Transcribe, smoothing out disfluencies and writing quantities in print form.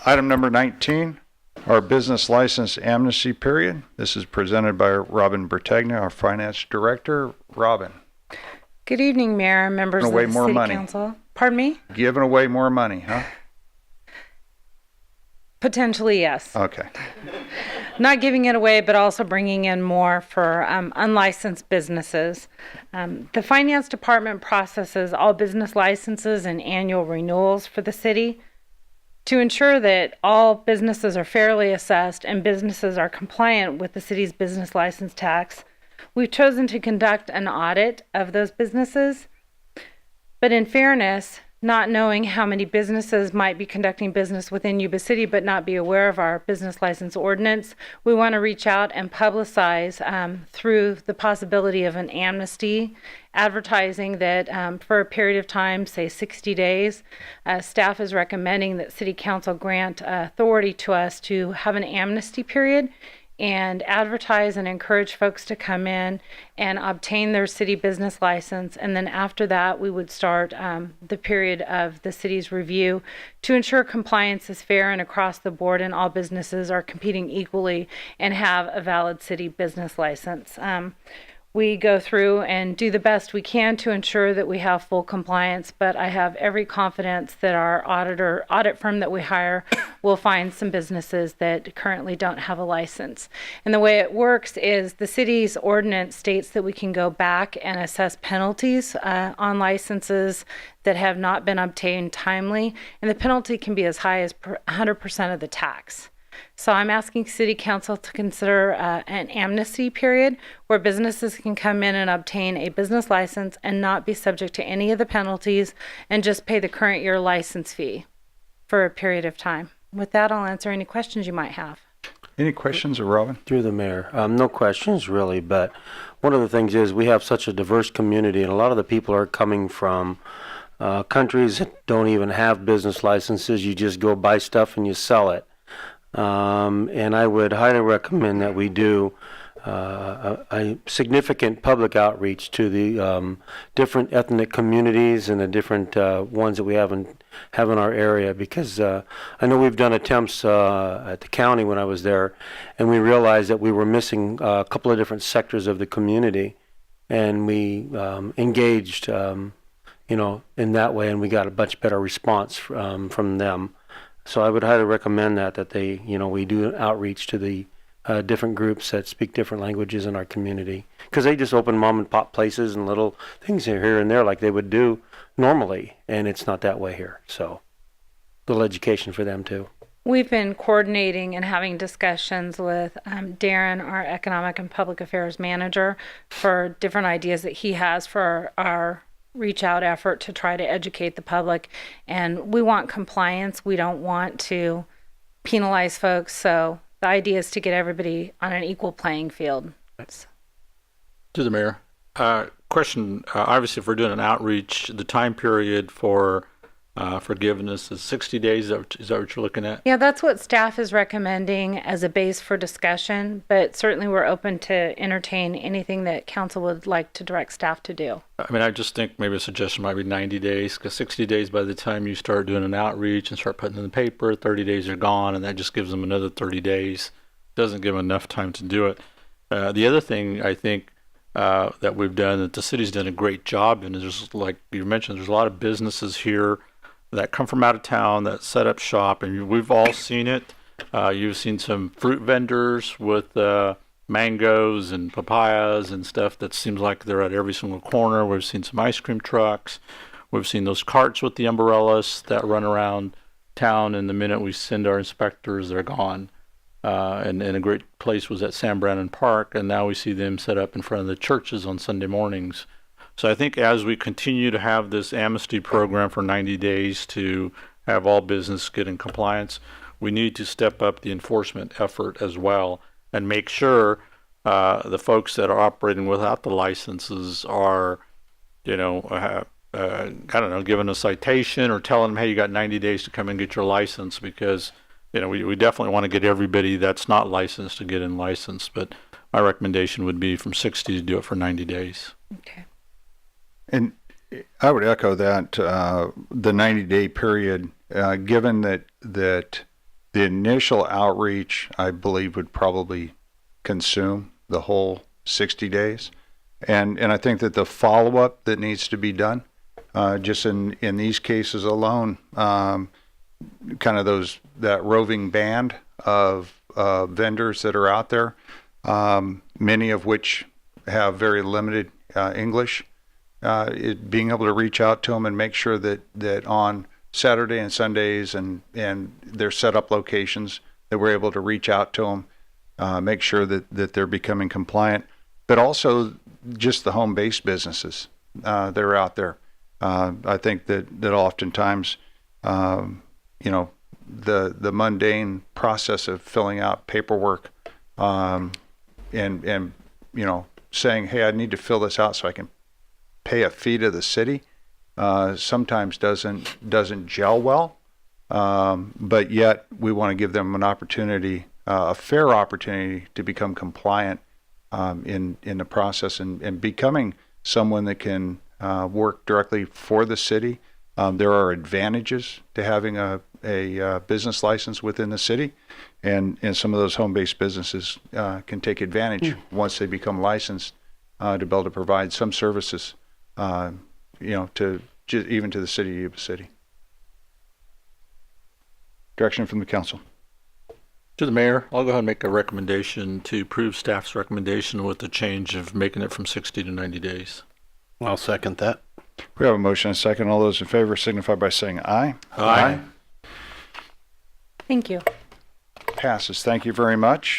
Item number 19, our business license amnesty period. This is presented by Robin Bertagna, our finance director. Robin. Good evening, Mayor and members of the City Council. Pardon me? Giving away more money, huh? Potentially, yes. Okay. Not giving it away, but also bringing in more for unlicensed businesses. The Finance Department processes all business licenses and annual renewals for the city. To ensure that all businesses are fairly assessed and businesses are compliant with the city's business license tax, we've chosen to conduct an audit of those businesses. But in fairness, not knowing how many businesses might be conducting business within Yuba City but not be aware of our business license ordinance, we want to reach out and publicize through the possibility of an amnesty, advertising that for a period of time, say 60 days, staff is recommending that City Council grant authority to us to have an amnesty period and advertise and encourage folks to come in and obtain their city business license. And then after that, we would start the period of the city's review to ensure compliance is fair and across the board and all businesses are competing equally and have a valid city business license. We go through and do the best we can to ensure that we have full compliance, but I have every confidence that our audit firm that we hire will find some businesses that currently don't have a license. And the way it works is the city's ordinance states that we can go back and assess penalties on licenses that have not been obtained timely, and the penalty can be as high as 100% of the tax. So I'm asking City Council to consider an amnesty period where businesses can come in and obtain a business license and not be subject to any of the penalties and just pay the current year license fee for a period of time. With that, I'll answer any questions you might have. Any questions of Robin? Through the mayor. No questions really, but one of the things is we have such a diverse community and a lot of the people are coming from countries that don't even have business licenses. You just go buy stuff and you sell it. And I would highly recommend that we do a significant public outreach to the different ethnic communities and the different ones that we have in our area, because I know we've done attempts at the county when I was there, and we realized that we were missing a couple of different sectors of the community, and we engaged in that way, and we got a much better response from them. So I would highly recommend that they, we do an outreach to the different groups that speak different languages in our community, because they just open mom and pop places and little things here and there like they would do normally, and it's not that way here. So a little education for them too. We've been coordinating and having discussions with Darren, our Economic and Public Affairs Manager, for different ideas that he has for our reach out effort to try to educate the public. And we want compliance. We don't want to penalize folks. So the idea is to get everybody on an equal playing field. To the mayor. Question, obviously if we're doing an outreach, the time period for forgiveness is 60 days. Is that what you're looking at? Yeah, that's what staff is recommending as a base for discussion, but certainly we're open to entertain anything that council would like to direct staff to do. I mean, I just think maybe a suggestion might be 90 days, because 60 days by the time you start doing an outreach and start putting in the paper, 30 days are gone, and that just gives them another 30 days. Doesn't give them enough time to do it. The other thing I think that we've done, that the city's done a great job in, is, like you mentioned, there's a lot of businesses here that come from out of town that set up shop, and we've all seen it. You've seen some fruit vendors with mangoes and papayas and stuff that seems like they're at every single corner. We've seen some ice cream trucks. We've seen those carts with the umbrellas that run around town, and the minute we send our inspectors, they're gone. And a great place was at Sam Brannan Park, and now we see them set up in front of the churches on Sunday mornings. So I think as we continue to have this amnesty program for 90 days to have all business get in compliance, we need to step up the enforcement effort as well and make sure the folks that are operating without the licenses are, given a citation or telling them, hey, you got 90 days to come and get your license, because, we definitely want to get everybody that's not licensed to get in license. But my recommendation would be from 60 to do it for 90 days. Okay. And I would echo that, the 90-day period, given that The initial outreach, I believe, would probably consume the whole 60 days. And I think that the follow-up that needs to be done, just in these cases alone, kind of that roving band of vendors that are out there, many of which have very limited English, being able to reach out to them and make sure that on Saturday and Sundays and their set up locations that we're able to reach out to them, make sure that they're becoming compliant, but also just the home-based businesses that are out there. I think that oftentimes, you know, the mundane process of filling out paperwork and you know, saying, hey, I need to fill this out so I can pay a fee to the city, sometimes doesn't gel well. But yet we want to give them an opportunity, a fair opportunity to become compliant in the process and becoming someone that can work directly for the city. There are advantages to having a business license within the city, and some of those home-based businesses can take advantage once they become licensed to be able to provide some services, you know, even to the city of Yuba City. Direction from the council. To the mayor, I'll go ahead and make a recommendation to approve staff's recommendation with the change of making it from 60 to 90 days. I'll second that. We have a motion and a second. All those in favor signify by saying aye. Aye. Thank you. Passes. Thank you very much.